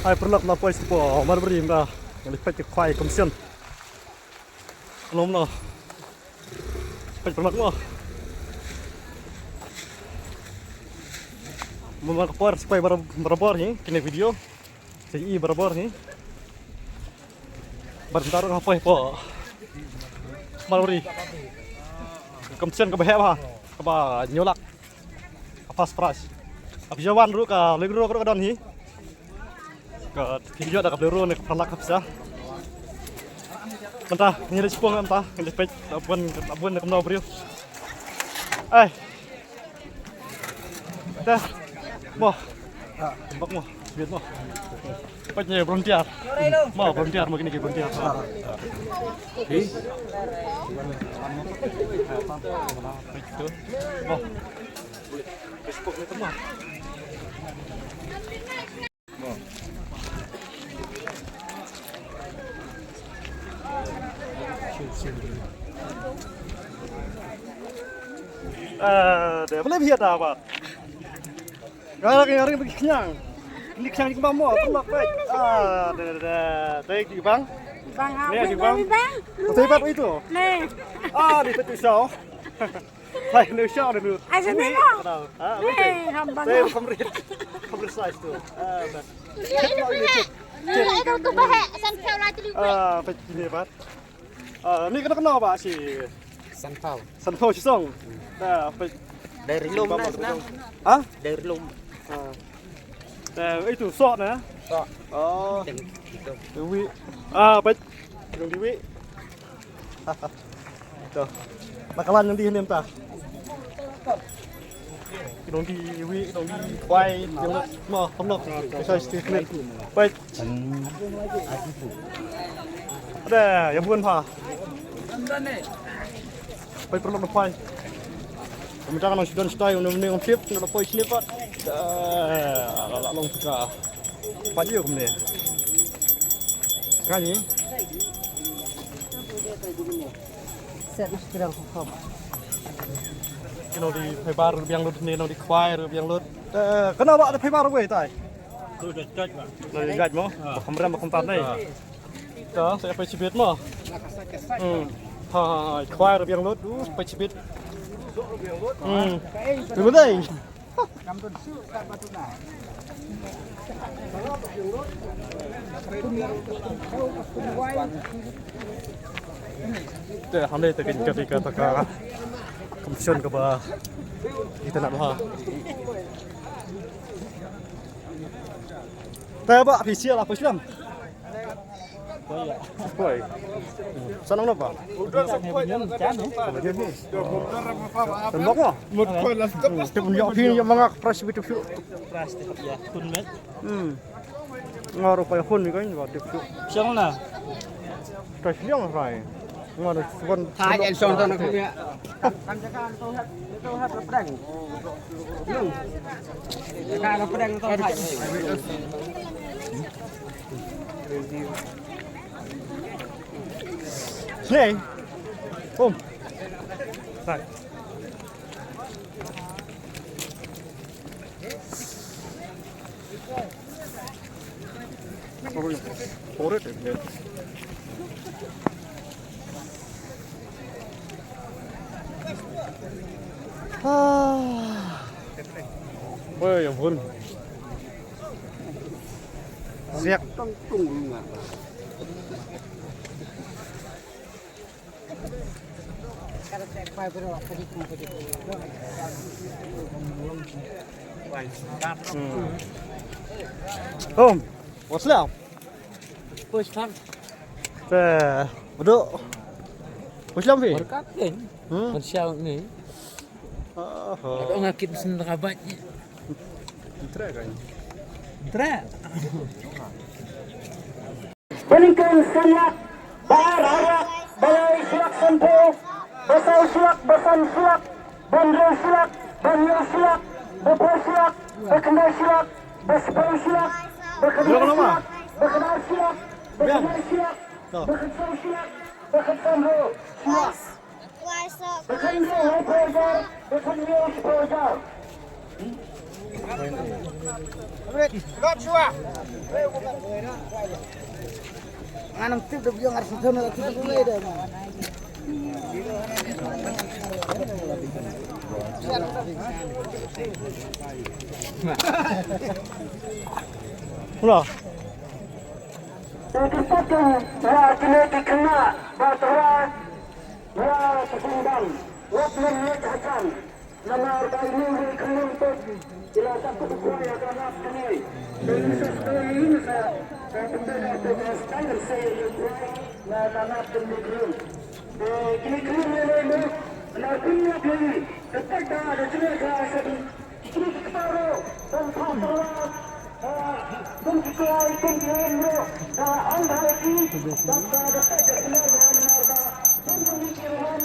Hai perlak na pois po mar brim da ngali pet kwai komsion lom no pet perlak mo memang kapor supaya berabor ni kena video jadi berabor ni berbentar apa po mar bri komsion ke bahaya ke ba nyolak apa spras apa jawan ru ka legro ko don hi ka video ada kabelero nek perlak bisa mentah nyeri sepung mentah ngelipet abun nek mau brio dah mo tembak mo biar mo petnya volunteer mau volunteer mau gini ke volunteer itu mo Facebook itu mo để boleh lihat apa? Orang pergi kenyang. Ini kenyang di kemana? Pelak baik. Baik di bang. Bang, Ni di bang. Betul apa itu? Nih. Di betul show. Baik, ni show dulu. Ayo tengok. Nih, hambang. saya kamera size tu. Itu tu bahaya santai lah tu. Baik ni apa? Ni kenal apa sih? Sanpau sisong. Dari lum nah. Ah? Dari lum. Itu sok na. Sok. Oh. Gitu. Dewi. Baik. Yung Dewi. Tuh. Bakalan yang di nem ta. Dong di Dewi, dong di Kwai, yang mo, pemlok. Bisa istiqlal. Baik. Ada yang bukan pa. Baik perlu depan. Kemudian kalau sudah stay untuk trip, kalau poin sini pak, long suka, pagi kemudian, kan ni? Set sekarang faham. Kalau di Paibar yang lut ni, kalau di Kwai yang lut, kenapa ada Paibar gue tay? Tu dah judge mah. Dari judge mo, kamera makan ni. Dah, saya pergi cibit mo. Kwai yang lut, pergi cibit. Từ đây. Để hôm nay tôi kinh cái taka komsion ke ba kita nak ha. Tapi apa official apa sih? Koi. Senang apa? Tembak mo? Tembak pin yang mga fresh bit of Plastik ya. Kun met. Ngaruh kaya hun ni kan ba dip. Siang na. Fresh yang rai. Ngaruh kon. Hai en son ton aku ya. Kancakan tu hat pedang. Kancakan pedang tu hat. Nih. Sai. Ore deh. Woi, ya pun. Siap. Tunggu ngah. What's up? Push pan. Betul. What's up, Vi? Berkatin. Mensiau ni. Aku ngakit senang kabatnya. Tre kan. Tre. Berikan siap. Baraya. Balai siap sentuh. Besar siap, besan siap. Bandel siap. Banyu siap. Bepul siap. Berkendal siap. Bersepuluh siap. Berkendal siap. Berkendal siap. Berkendal siap. Berkendal siap. Berkendal siap. Berkendal siap. Berkendal siap. Anam tip dah biang arus tu nak tip tu leh dah. Mula. Untuk satu, ya kena dikena bahawa ya kesempatan, waktu hakan, nama ini dikena untuk ila satu kuaya kerana kini. Jadi sesuatu ini saya berbeza dengan standar saya yang nama pemikiran. Kini ini naknya beli tetap ada juga sedih. Kini kita dan pasaran. Kung kaya kung kaya ang bahagi dapat dapat benar benar kung pemikiran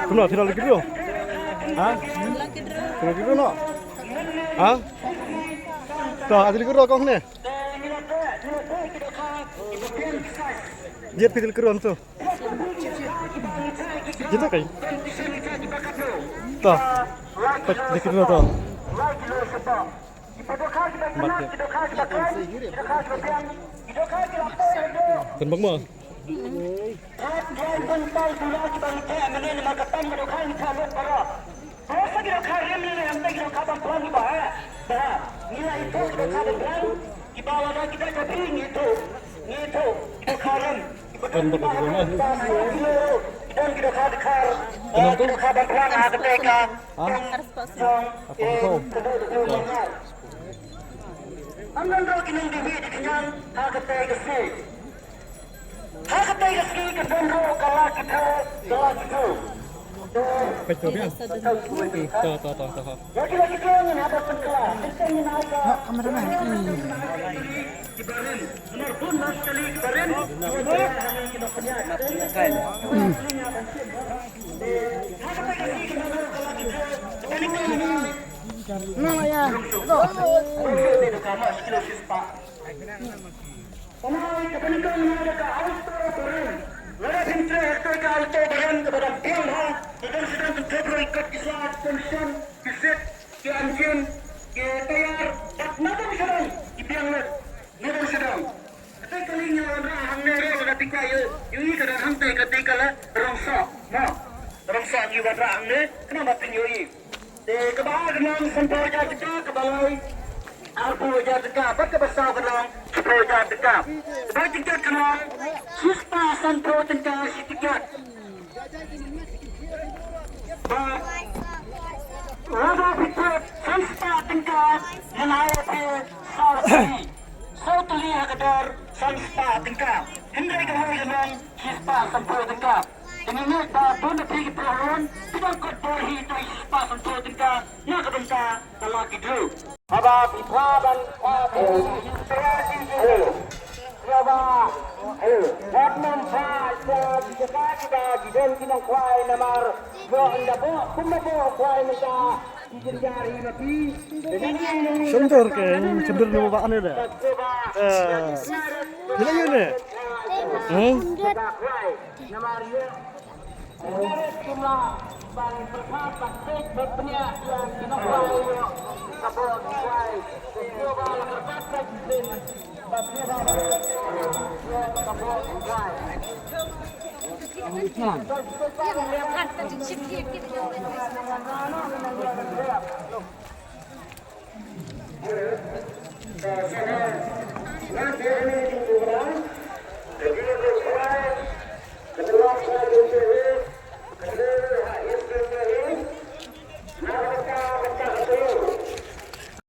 Kenapa tidak lagi dulu? Hah? Tidak lagi dulu no? Hah? Tuh, ada lagi dulu kau ni? Dia pilih keruan tu. Gitu kan? Tuh, dikit dulu tuh. Tembak mah. Tembak itu mah. Dan kita kadar, kita kadar pelan ada mereka. Apa kau? Angan roh kinang diwi dikenyan hakatai kasi. Hakatai kasi kadang roh kala kita. Betul kan? Tuh. Lagi-lagi kau yang ada pengkelah. Kita ingin ada. Kameraman. Kibaran, benar pun mas kali kibaran. Nama ya. Pemain kepentingan mereka auto beren. Mereka pintar mereka auto beren kepada Tiongkok. Dan sedang mencoba ikut Islam Komisen Kiset Kianjin Kitayar. Nada sedang dibiangkan. Nada sedang. Ketika kalinya orang hangere ketika ini kadang hantai ketika lah rongsok. Nah, rongsok ni wadra hangne kenapa penyoi? Kebal dengan sempoja kita kebalai. Aku jaga apa kebesar kenang sempoja kita. Sebab kita kenang suspa sempro tentang setiap. Rada pikir suspa tentang menaiki sarsi. Sautuli hakadar suspa tentang. Hendrai kehoi dengan suspa sempro tentang. Ini pun pergi perlahan tidak kotori itu suspa sempro tentang. Nak kebentar kalau kita. Abah ibadan Siapa? Batman saja kita dan kita kuai namar. Anda bawa, kumma bawa kuai mereka dijari nabi. Sendur kan? Sendur ni bawa ane dah. Bila you ni? Namarnya. Cuma bang berapa tek berpunya yang kita kuai. Kabut kuai. Coba berapa tek.